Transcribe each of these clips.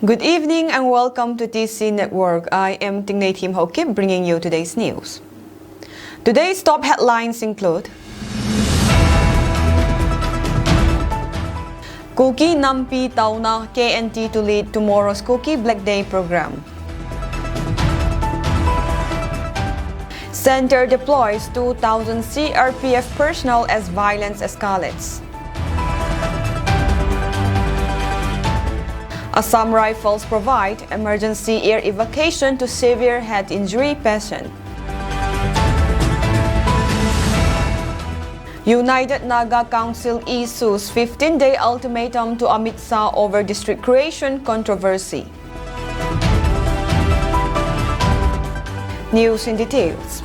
Good evening and welcome to TC Network. I am Tingnay Team Hokip bringing you today's news. Today's top headlines include Kuki Nampi Tauna KNT to lead tomorrow's Kuki Black Day program. Center deploys 2,000 CRPF personnel as violence escalates. Assam Rifles provide emergency air evacuation to severe head injury patient. United Naga Council issues 15-day ultimatum to Amit Shah over district creation controversy. News in details.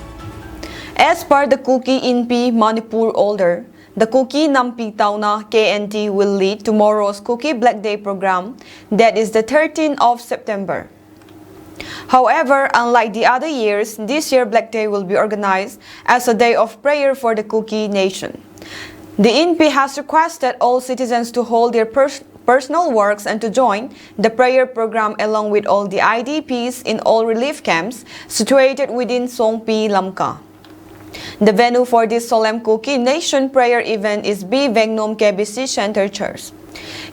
As per the Kuki INP Manipur order, the Kuki Nampi Tauna KNT will lead tomorrow's Kuki Black Day program, that is the 13th of September. However, unlike the other years, this year Black Day will be organized as a day of prayer for the Kuki nation. The INP has requested all citizens to hold their personal works and to join the prayer program along with all the IDPs in all relief camps situated within Songpi Lamka. The venue for this solemn Kuki Nation prayer event is B. Vengnom KBC Center Church.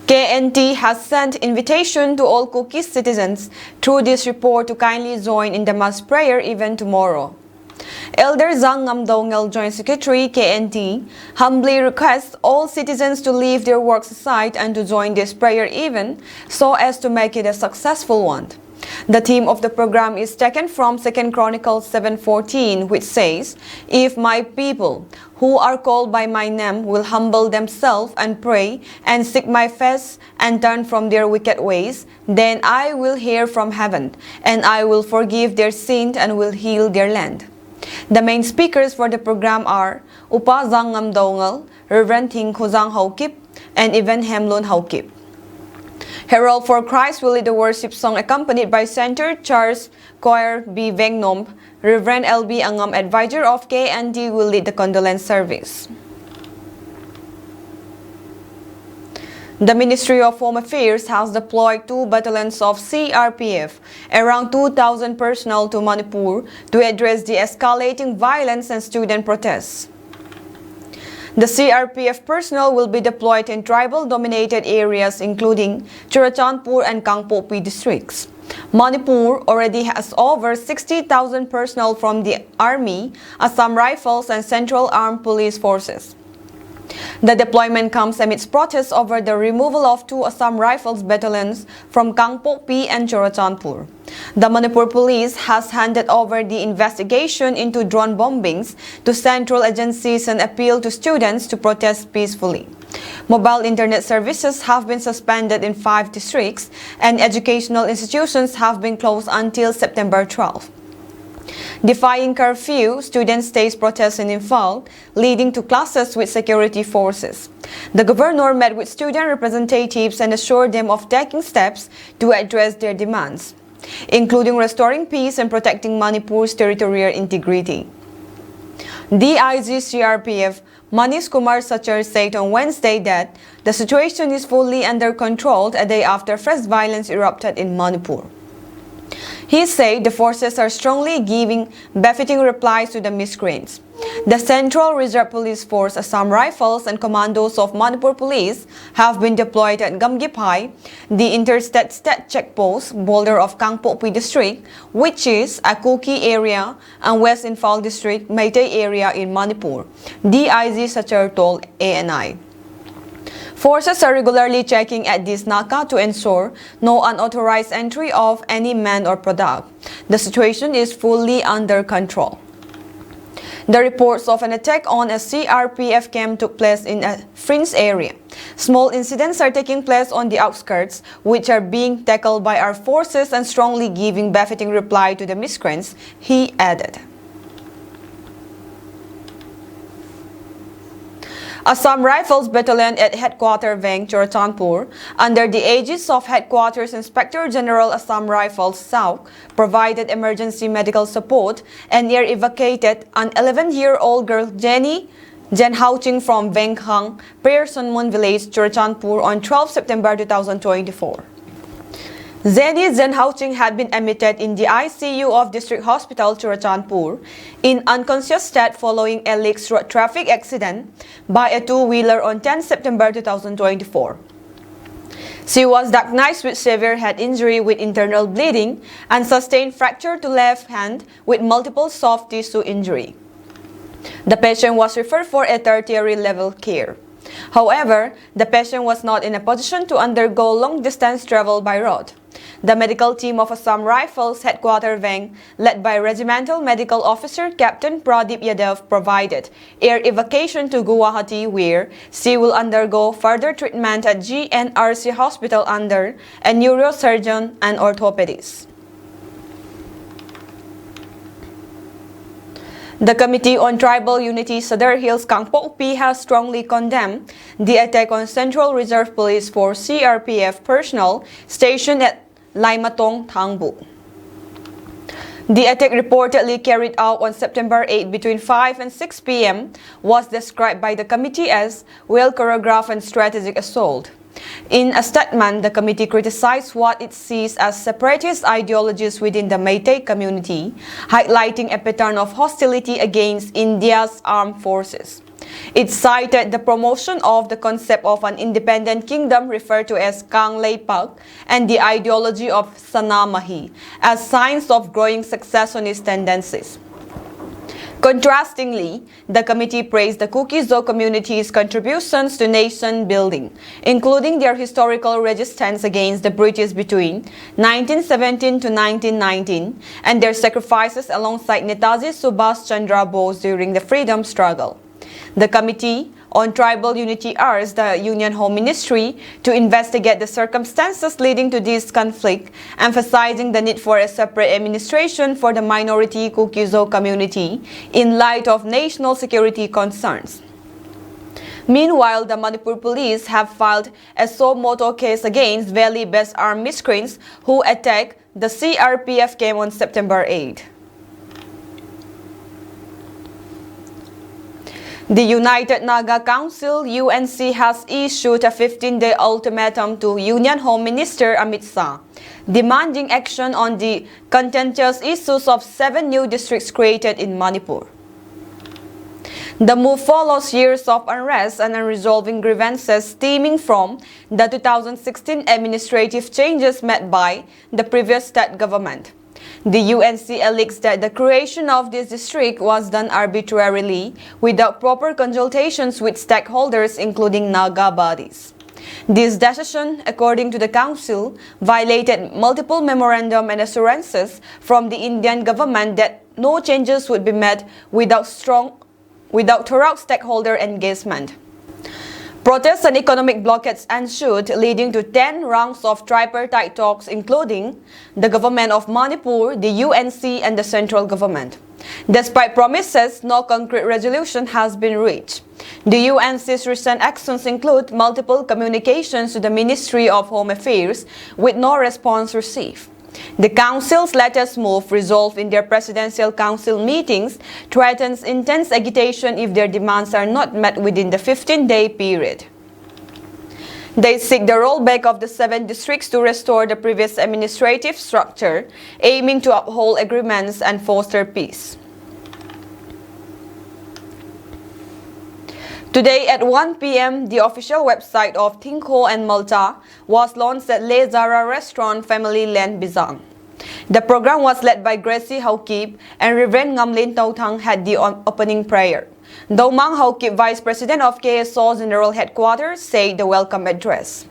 KNT has sent invitation to all Kuki citizens through this report to kindly join in the mass prayer event tomorrow. Elder Zhang Ngamdongel, Joint Secretary KNT, humbly requests all citizens to leave their works aside and to join this prayer event so as to make it a successful one. The theme of the program is taken from 2 Chronicles 7:14, which says, "If my people, who are called by my name, will humble themselves and pray and seek my face and turn from their wicked ways, then I will hear from heaven, and I will forgive their sin and will heal their land." The main speakers for the program are Upa Zhang Ngamdongel, Reverend Ting Khuzang Hokip, and Evan Hemlon Hokip. Herald for Christ will lead the worship song accompanied by Center Church Choir B. Vengnom. Reverend LB Angam, advisor of KNT, will lead the condolence service. The Ministry of Home Affairs has deployed 2 battalions of CRPF, around 2,000 personnel to Manipur to address the escalating violence and student protests. The CRPF personnel will be deployed in tribal-dominated areas including Churachandpur and Kangpopi districts. Manipur already has over 60,000 personnel from the Army, Assam Rifles and Central Armed Police Forces. The deployment comes amidst protests over the removal of 2 Assam Rifles battalions from Kangpopi and Churachandpur. The Manipur police has handed over the investigation into drone bombings to central agencies and appealed to students to protest peacefully. Mobile internet services have been suspended in 5 districts and educational institutions have been closed until September 12. Defying curfew, students staged protests in Imphal, leading to clashes with security forces. The governor met with student representatives and assured them of taking steps to address their demands, including restoring peace and protecting Manipur's territorial integrity. DIG CRPF Manish Kumar Sachar said on Wednesday that the situation is fully under control a day after fresh violence erupted in Manipur. He said the forces are strongly giving befitting replies to the miscreants. The Central Reserve Police Force, Assam Rifles and commandos of Manipur Police have been deployed at Gamgipai, the interstate state checkpost border of Kangpopi district, which is a Kuki area, and West Imphal district, Meitei area in Manipur, DIG Sachar told ANI. Forces are regularly checking at this Naka to ensure no unauthorized entry of any man or product. The situation is fully under control. The reports of an attack on a CRPF camp took place in a fringe area. Small incidents are taking place on the outskirts, which are being tackled by our forces and strongly giving befitting reply to the miscreants, he added. Assam Rifles Battalion at Headquarters Veng, Churachandpur, under the aegis of Headquarters Inspector General Assam Rifles South, provided emergency medical support and air evacuated an 11-year-old girl Jenny Jen Houching from Venghang, Pearsonmon Village, Churachandpur on 12 September 2024. Zeni Zenhauching had been admitted in the ICU of District Hospital Churachandpur in unconscious state following a leaked road traffic accident by a two-wheeler on 10 September 2024. She was diagnosed with severe head injury with internal bleeding and sustained fracture to left hand with multiple soft tissue injury. The patient was referred for a tertiary level care. However, the patient was not in a position to undergo long-distance travel by road. The medical team of Assam Rifles Headquarters Wing, led by Regimental Medical Officer Captain Pradeep Yadav, provided air evacuation to Guwahati, where she will undergo further treatment at GNRC Hospital under a neurosurgeon and orthopedist. The Committee on Tribal Unity Sadar Hills Kangpokpi has strongly condemned the attack on Central Reserve Police Force CRPF personnel stationed at Laimatong, Thangbu. The attack, reportedly carried out on September 8 between 5 and 6 p.m., was described by the committee as well-choreographed and strategic assault. In a statement, the committee criticized what it sees as separatist ideologies within the Meitei community, highlighting a pattern of hostility against India's armed forces. It cited the promotion of the concept of an independent kingdom referred to as Kang Leipak and the ideology of Sanamahi as signs of growing secessionist tendencies. Contrastingly, the committee praised the Kuki community's contributions to nation building, including their historical resistance against the British between 1917 to 1919 and their sacrifices alongside Netaji Subhash Chandra Bose during the freedom struggle. The Committee on Tribal Unity urged the Union Home Ministry to investigate the circumstances leading to this conflict, emphasizing the need for a separate administration for the minority Kuki community in light of national security concerns. Meanwhile, the Manipur police have filed a suo motu case against Valley-based armed miscreants who attacked the CRPF camp on September 8. The United Naga Council (UNC) has issued a 15-day ultimatum to Union Home Minister Amit Shah, demanding action on the contentious issues of 7 new districts created in Manipur. The move follows years of unrest and unresolved grievances stemming from the 2016 administrative changes made by the previous state government. The UNC alleges that the creation of this district was done arbitrarily without proper consultations with stakeholders, including Naga bodies. This decision, according to the Council, violated multiple memorandum and assurances from the Indian government that no changes would be made without thorough stakeholder engagement. Protests and economic blockades ensued, leading to 10 rounds of tripartite talks, including the government of Manipur, the UNC, and the central government. Despite promises, no concrete resolution has been reached. The UNC's recent actions include multiple communications to the Ministry of Home Affairs with no response received. The Council's latest move, resolved in their Presidential Council meetings, threatens intense agitation if their demands are not met within the 15-day period. They seek the rollback of the 7 districts to restore the previous administrative structure, aiming to uphold agreements and foster peace. Today at 1 p.m., the official website of Thinkho and Malta was launched at Le Zara Restaurant, Family Land, Bizang. The program was led by Gracie Haukip, and Reverend Ngamlin Tautang had the opening prayer. Daumang Haukip, Vice President of KSO General Headquarters, said the welcome address.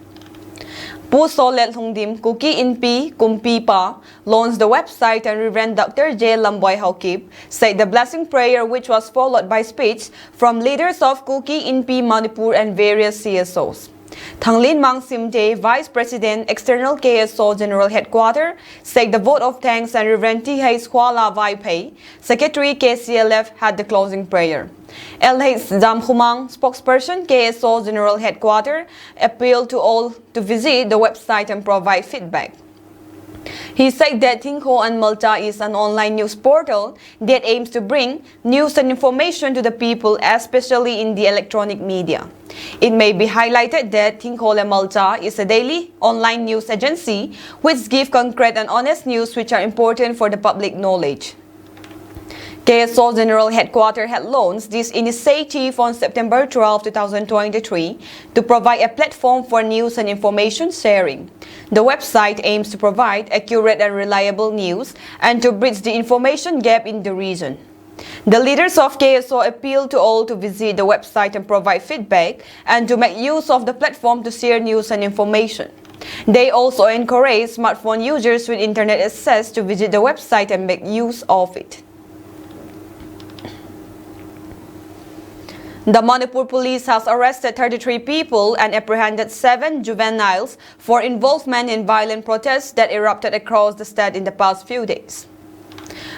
Puso Let Hungdim Kuki Inpi Kumpi Pa launched the website, and Reverend Dr. J. Lamboy Haukip said the blessing prayer, which was followed by speech from leaders of Kuki Inpi Manipur and various CSOs. Thanglin Mang Simte, Vice President, External KSO General Headquarters, said the vote of thanks, and Reverend T.H. Huala Vaipei, Secretary KCLF, had the closing prayer. L.H. Zamhumang, spokesperson KSO General Headquarters, appealed to all to visit the website and provide feedback. He said that Tingho and Malta is an online news portal that aims to bring news and information to the people, especially in the electronic media. It may be highlighted that Tingho and Malta is a daily online news agency which gives concrete and honest news which are important for the public knowledge. KSO General Headquarters had launched this initiative on September 12, 2023 to provide a platform for news and information sharing. The website aims to provide accurate and reliable news and to bridge the information gap in the region. The leaders of KSO appeal to all to visit the website and provide feedback and to make use of the platform to share news and information. They also encourage smartphone users with internet access to visit the website and make use of it. The Manipur police has arrested 33 people and apprehended 7 juveniles for involvement in violent protests that erupted across the state in the past few days.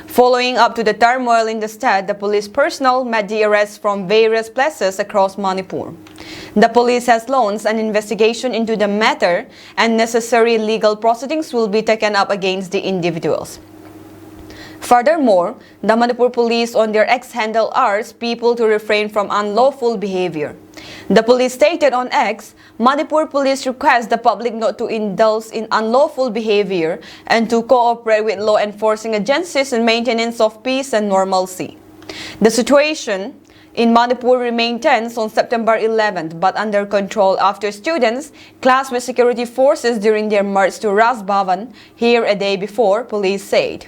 Following up to the turmoil in the state, the police personnel made the arrests from various places across Manipur. The police has launched an investigation into the matter and necessary legal proceedings will be taken up against the individuals. Furthermore, the Manipur police on their X handle urged people to refrain from unlawful behavior. The police stated on X, Manipur police request the public not to indulge in unlawful behavior and to cooperate with law enforcing agencies in maintenance of peace and normalcy. The situation in Manipur remained tense on September 11th but under control after students clashed with security forces during their march to Raj Bhavan here a day before, police said.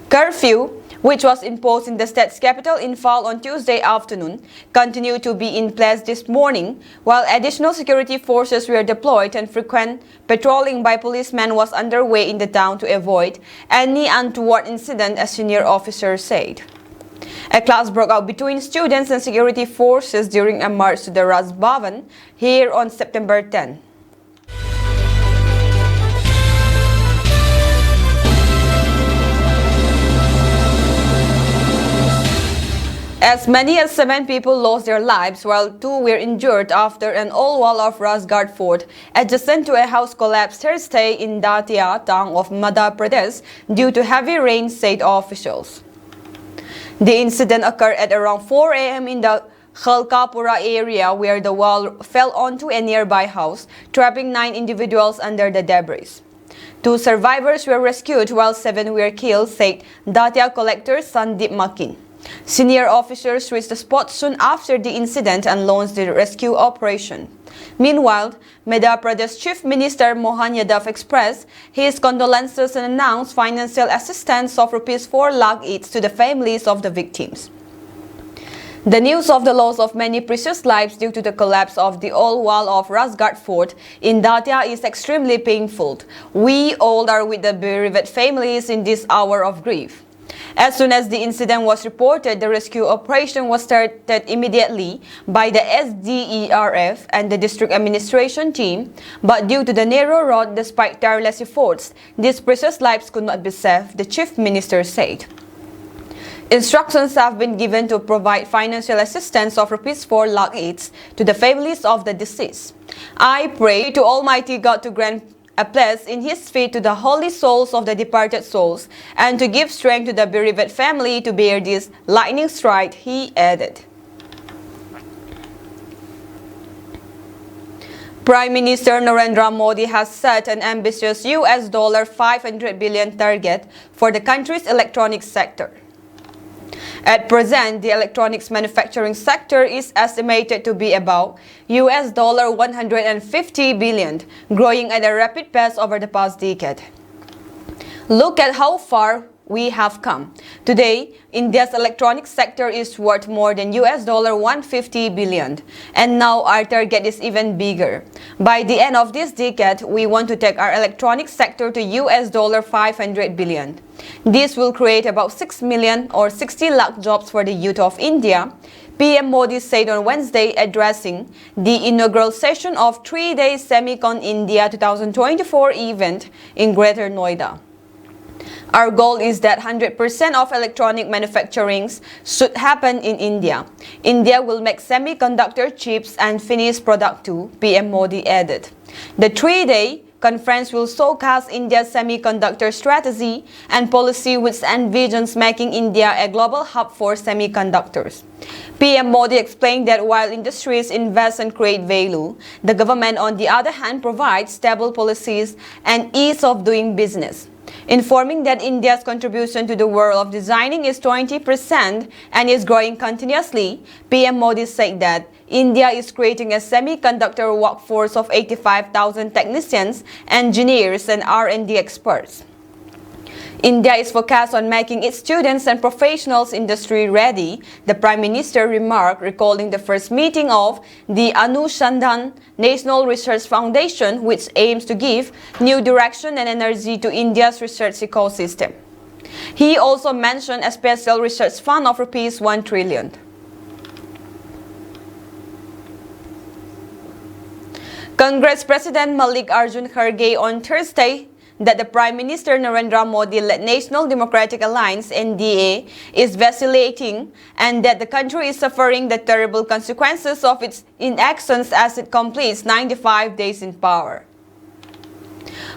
Curfew, which was imposed in the state's capital Imphal on Tuesday afternoon, continued to be in place this morning, while additional security forces were deployed and frequent patrolling by policemen was underway in the town to avoid any untoward incident, a senior officer said. A clash broke out between students and security forces during a march to the Raj Bhavan here on September 10. As many as 7 people lost their lives while 2 were injured after an old wall of Rajgarh Fort adjacent to a house collapsed Thursday in Datia town of Madhya Pradesh due to heavy rain, said officials. The incident occurred at around 4 a.m. in the Khalkapura area where the wall fell onto a nearby house, trapping 9 individuals under the debris. 2 survivors were rescued while 7 were killed, said Datia collector Sandeep Makin. Senior officers reached the spot soon after the incident and launched the rescue operation. Meanwhile, Madhya Pradesh Chief Minister Mohan Yadav expressed his condolences and announced financial assistance of Rs 4 lakh each to the families of the victims. The news of the loss of many precious lives due to the collapse of the old wall of Rajgarh Fort in Datia is extremely painful. We all are with the bereaved families in this hour of grief. As soon as the incident was reported, the rescue operation was started immediately by the SDERF and the district administration team, but due to the narrow road, despite tireless efforts, these precious lives could not be saved, the chief minister said. Instructions have been given to provide financial assistance of Rs 4 lakh each to the families of the deceased. I pray to Almighty God to grant a place in His feet to the holy souls of the departed souls and to give strength to the bereaved family to bear this lightning strike, he added. Prime Minister Narendra Modi has set an ambitious $500 billion target for the country's electronics sector. At present, the electronics manufacturing sector is estimated to be about $150 billion, growing at a rapid pace over the past decade. Look at how far we have come. Today, India's electronics sector is worth more than $150 billion, and now our target is even bigger. By the end of this decade, we want to take our electronics sector to $500 billion. This will create about 6 million or 60 lakh jobs for the youth of India, PM Modi said on Wednesday, addressing the inaugural session of 3-day Semicon India 2024 event in Greater Noida. Our goal is that 100% of electronic manufacturing should happen in India. India will make semiconductor chips and finished product too, PM Modi added. The 3-day conference will showcase India's semiconductor strategy and policy, which envisions making India a global hub for semiconductors. PM Modi explained that while industries invest and create value, the government on the other hand provides stable policies and ease of doing business. Informing that India's contribution to the world of designing is 20% and is growing continuously, PM Modi said that India is creating a semiconductor workforce of 85,000 technicians, engineers, and R&D experts. India is focused on making its students and professionals industry ready, the Prime Minister remarked, recalling the first meeting of the Anushandhan National Research Foundation, which aims to give new direction and energy to India's research ecosystem. He also mentioned a special research fund of Rs 1 trillion. Congress President Mallikarjun Kharge on Thursday that the Prime Minister Narendra Modi-led National Democratic Alliance (NDA) is vacillating and that the country is suffering the terrible consequences of its inactions as it completes 95 days in power.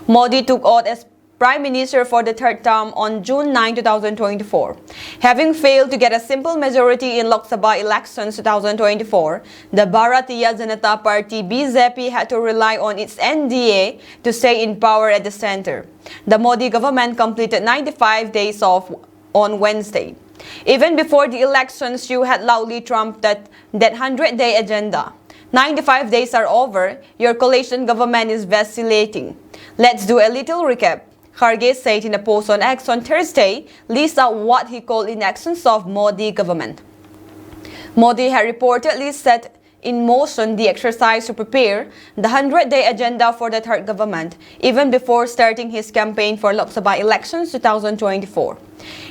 Modi took oath as Prime Minister for the third term on June 9, 2024. Having failed to get a simple majority in Lok Sabha elections 2024, the Bharatiya Janata Party (BJP) had to rely on its NDA to stay in power at the center. The Modi government completed 95 days on Wednesday. Even before the elections, you had loudly trumped that 100-day agenda. 95 days are over, your coalition government is vacillating. Let's do a little recap. Kharge said in a post on X on Thursday, lists out what he called inactions of Modi government. Modi had reportedly set in motion the exercise to prepare the 100-day agenda for the third government, even before starting his campaign for Lok Sabha elections 2024.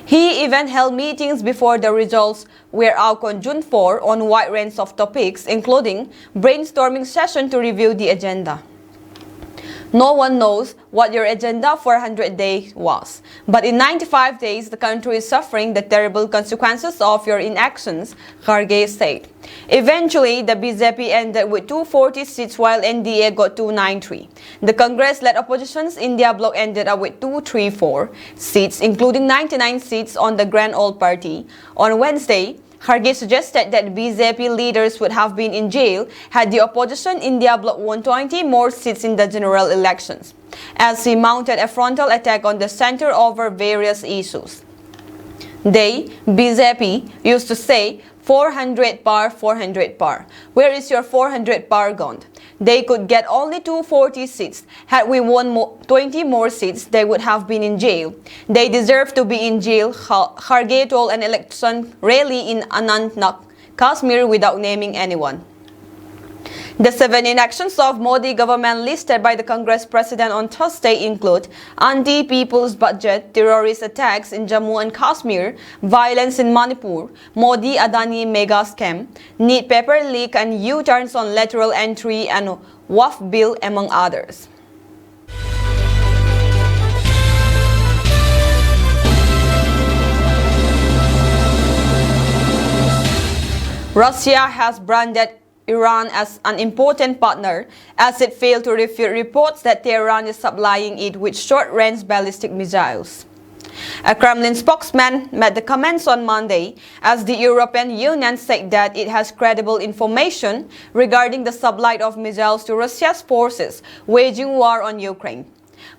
He even held meetings before the results were out on June 4 on a wide range of topics, including brainstorming session to review the agenda. No one knows what your agenda for 100 days was. But in 95 days, the country is suffering the terrible consequences of your inactions, Kharge said. Eventually, the BJP ended with 240 seats while NDA got 293. The Congress-led opposition's India bloc ended up with 234 seats, including 99 seats on the Grand Old Party. On Wednesday, Kharge suggested that BJP leaders would have been in jail had the opposition India bloc won 20 more seats in the general elections, as he mounted a frontal attack on the center over various issues. They, BJP, used to say 400 par, 400 par. Where is your 400 par gone? They could get only 240 seats. Had we won 20 more seats, they would have been in jail. They deserve to be in jail, Kharge told an election rally in Anantnag, Kashmir, without naming anyone. The 7 inactions of Modi government listed by the Congress President on Thursday include anti-people's budget, terrorist attacks in Jammu and Kashmir, violence in Manipur, Modi-Adani mega scam, NEET paper leak and U-turns on lateral entry and WAF bill, among others. Russia has branded Iran as an important partner as it failed to refute reports that Tehran is supplying it with short-range ballistic missiles. A Kremlin spokesman made the comments on Monday as the European Union said that it has credible information regarding the supply of missiles to Russia's forces waging war on Ukraine.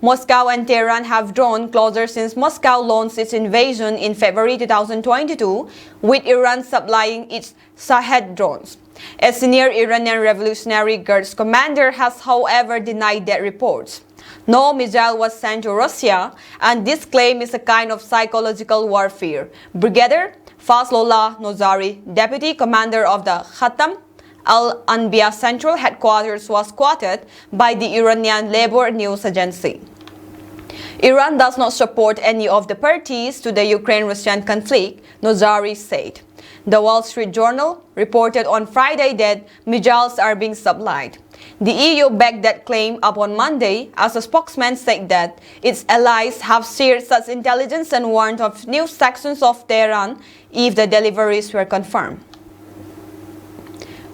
Moscow and Tehran have drawn closer since Moscow launched its invasion in February 2022, with Iran supplying its Shahed drones. A senior Iranian Revolutionary Guards commander has, however, denied that reports. No missile was sent to Russia, and this claim is a kind of psychological warfare. Brigadier Fazlollah Nozari, deputy commander of the Khatam al-Anbiya Central Headquarters, was quoted by the Iranian Labor News Agency. Iran does not support any of the parties to the Ukraine-Russian conflict, Nozari said. The Wall Street Journal reported on Friday that missiles are being supplied. The EU backed that claim up on Monday as a spokesman said that its allies have shared such intelligence and warned of new sanctions of Tehran if the deliveries were confirmed.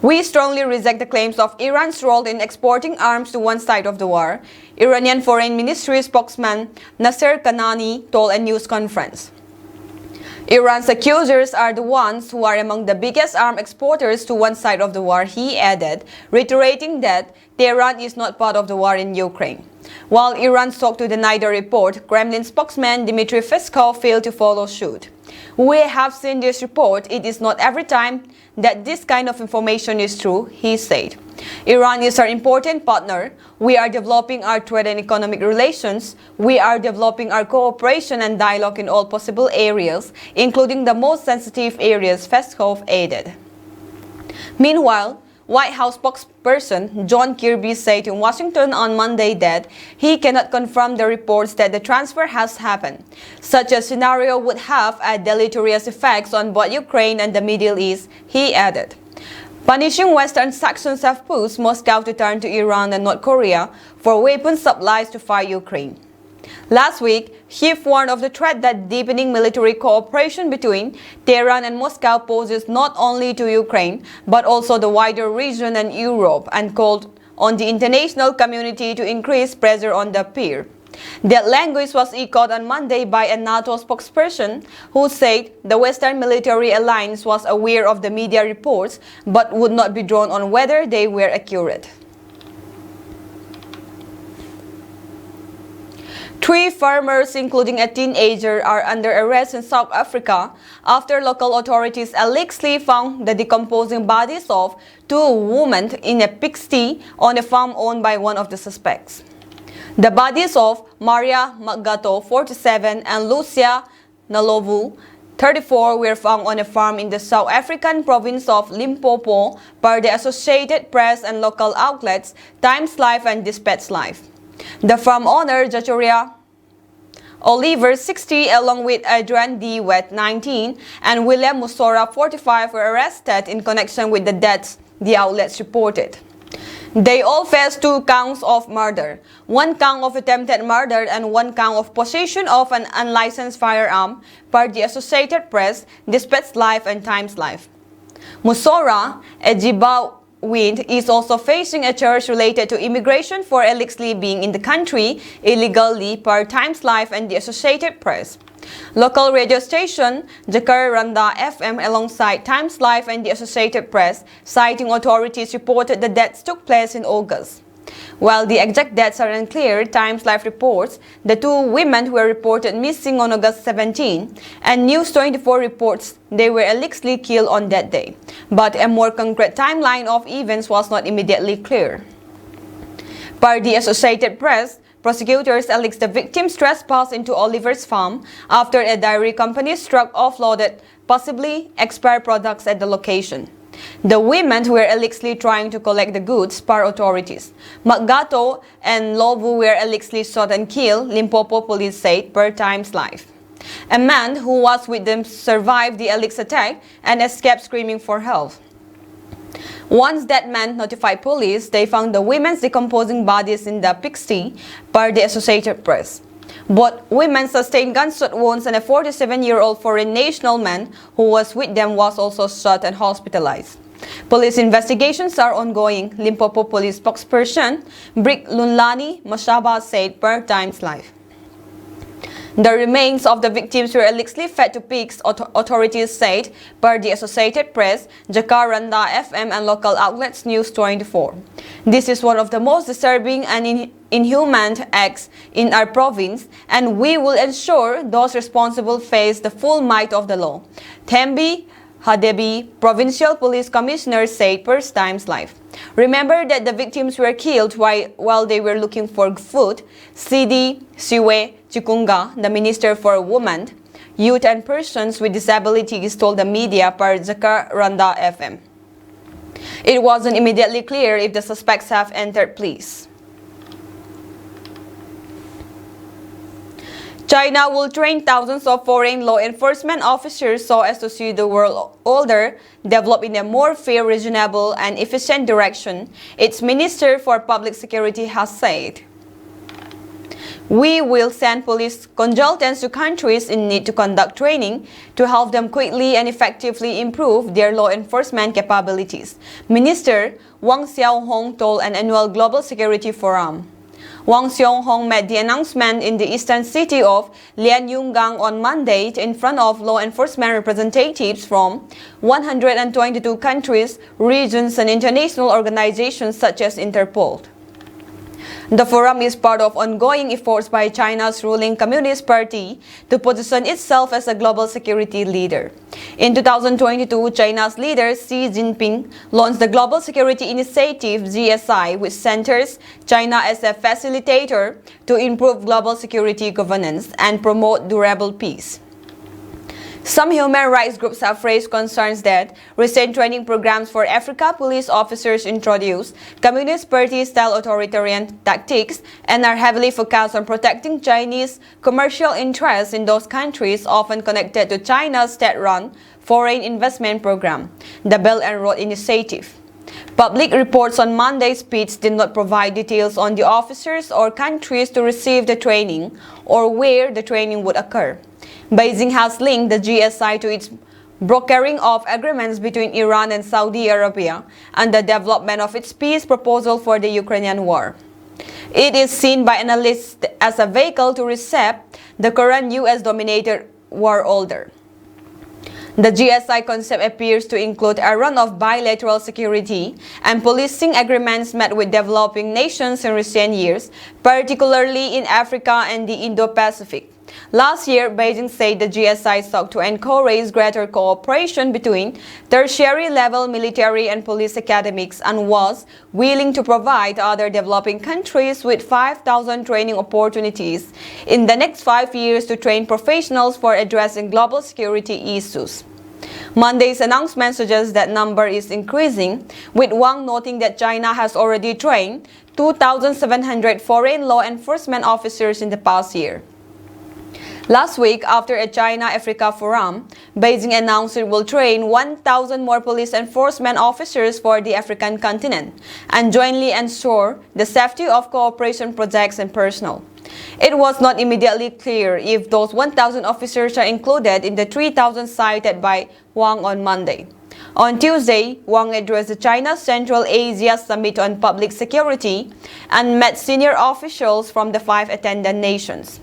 We strongly reject the claims of Iran's role in exporting arms to one side of the war, Iranian Foreign Ministry spokesman Nasser Kanani told a news conference. Iran's accusers are the ones who are among the biggest arms exporters to one side of the war, he added, reiterating that Tehran is not part of the war in Ukraine. While Iran sought to deny the report, Kremlin spokesman Dmitry Peskov failed to follow suit. We have seen this report. It is not every time that this kind of information is true, he said. Iran is our important partner. We are developing our trade and economic relations. We are developing our cooperation and dialogue in all possible areas, including the most sensitive areas, Peskov added. Meanwhile, White House spokesperson John Kirby said in Washington on Monday that he cannot confirm the reports that the transfer has happened. Such a scenario would have a deleterious effects on both Ukraine and the Middle East, he added. Punishing Western sanctions have pushed Moscow to turn to Iran and North Korea for weapons supplies to fight Ukraine. Last week, he warned of the threat that deepening military cooperation between Tehran and Moscow poses not only to Ukraine, but also the wider region and Europe, and called on the international community to increase pressure on the pair. That language was echoed on Monday by a NATO spokesperson who said the Western military alliance was aware of the media reports but would not be drawn on whether they were accurate. 3 farmers, including a teenager, are under arrest in South Africa after local authorities allegedly found the decomposing bodies of 2 women in a pigsty on a farm owned by one of the suspects. The bodies of Maria Magato, 47, and Lucia Nalovu, 34, were found on a farm in the South African province of Limpopo per the Associated Press and local outlets Times Live and Dispatch Live. The farm owner, Jatoria Oliver, 60, along with Adrian D. Wet, 19, and William Musora, 45, were arrested in connection with the deaths, the outlets reported. They all face 2 counts of murder, 1 count of attempted murder and 1 count of possession of an unlicensed firearm, per the Associated Press, Dispatch Live, and Times Live. Musora, a Zimbabwean, is also facing a charge related to immigration for allegedly being in the country illegally, per Times Live and the Associated Press. Local radio station Jacaranda FM alongside Times Live and the Associated Press, citing authorities, reported the deaths took place in August. While the exact deaths are unclear, Times Live reports the 2 women were reported missing on August 17, and News 24 reports they were allegedly killed on that day. But a more concrete timeline of events was not immediately clear. Per the Associated Press, prosecutors alleged the victims trespassed into Oliver's farm after a dairy company's truck offloaded possibly expired products at the location. The women were allegedly trying to collect the goods, per authorities. Magato and Lovu were allegedly shot and killed, Limpopo police said, per Times Live. A man who was with them survived the alleged attack and escaped screaming for help. Once that man notified police, they found the women's decomposing bodies in the pigsty, per the Associated Press. Both women sustained gunshot wounds, and a 47-year-old foreign national man who was with them was also shot and hospitalized. Police investigations are ongoing, Limpopo police spokesperson Brick Lunlani Mashaba said, per Times Live. The remains of the victims were allegedly fed to pigs, authorities said, per the Associated Press, Jacaranda FM, and local outlets News 24. This is one of the most disturbing and inhuman acts in our province, and we will ensure those responsible face the full might of the law, Thembi Hadebi, Provincial Police Commissioner, said, per Times Live. Remember that the victims were killed while they were looking for food, Sidi Siwe Chikunga, the Minister for Women, Youth and Persons with Disabilities, told the media, per Jacaranda FM. It wasn't immediately clear if the suspects have entered pleas. China will train thousands of foreign law enforcement officers so as to see the world order develop in a more fair, reasonable, and efficient direction, its Minister for Public Security has said. We will send police consultants to countries in need to conduct training to help them quickly and effectively improve their law enforcement capabilities, Minister Wang Xiaohong told an annual Global Security Forum. Wang Xiaohong made the announcement in the eastern city of Lianyungang on Monday in front of law enforcement representatives from 122 countries, regions, and international organizations such as Interpol. The forum is part of ongoing efforts by China's ruling Communist Party to position itself as a global security leader. In 2022, China's leader Xi Jinping launched the Global Security Initiative (GSI), which centers China as a facilitator to improve global security governance and promote durable peace. Some human rights groups have raised concerns that recent training programs for Africa police officers introduce Communist Party-style authoritarian tactics and are heavily focused on protecting Chinese commercial interests in those countries often connected to China's state-run foreign investment program, the Belt and Road Initiative. Public reports on Monday's speech did not provide details on the officers or countries to receive the training or where the training would occur. Beijing has linked the GSI to its brokering of agreements between Iran and Saudi Arabia and the development of its peace proposal for the Ukrainian war. It is seen by analysts as a vehicle to reset the current US-dominated war order. The GSI concept appears to include a run of bilateral security and policing agreements made with developing nations in recent years, particularly in Africa and the Indo-Pacific. Last year, Beijing said the GSI sought to encourage greater cooperation between tertiary-level military and police academics and was willing to provide other developing countries with 5,000 training opportunities in the next 5 years to train professionals for addressing global security issues. Monday's announcement suggests that number is increasing, with Wang noting that China has already trained 2,700 foreign law enforcement officers in the past year. Last week, after a China-Africa forum, Beijing announced it will train 1,000 more police enforcement officers for the African continent and jointly ensure the safety of cooperation projects and personnel. It was not immediately clear if those 1,000 officers are included in the 3,000 cited by Wang on Monday. On Tuesday, Wang addressed the China Central Asia Summit on Public Security and met senior officials from the 5 attendant nations.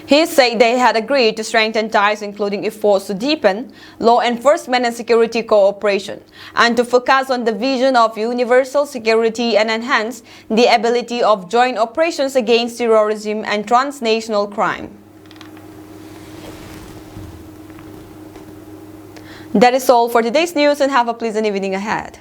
He said they had agreed to strengthen ties, including efforts to deepen law enforcement and security cooperation, and to focus on the vision of universal security and enhance the ability of joint operations against terrorism and transnational crime. That is all for today's news, and have a pleasant evening ahead.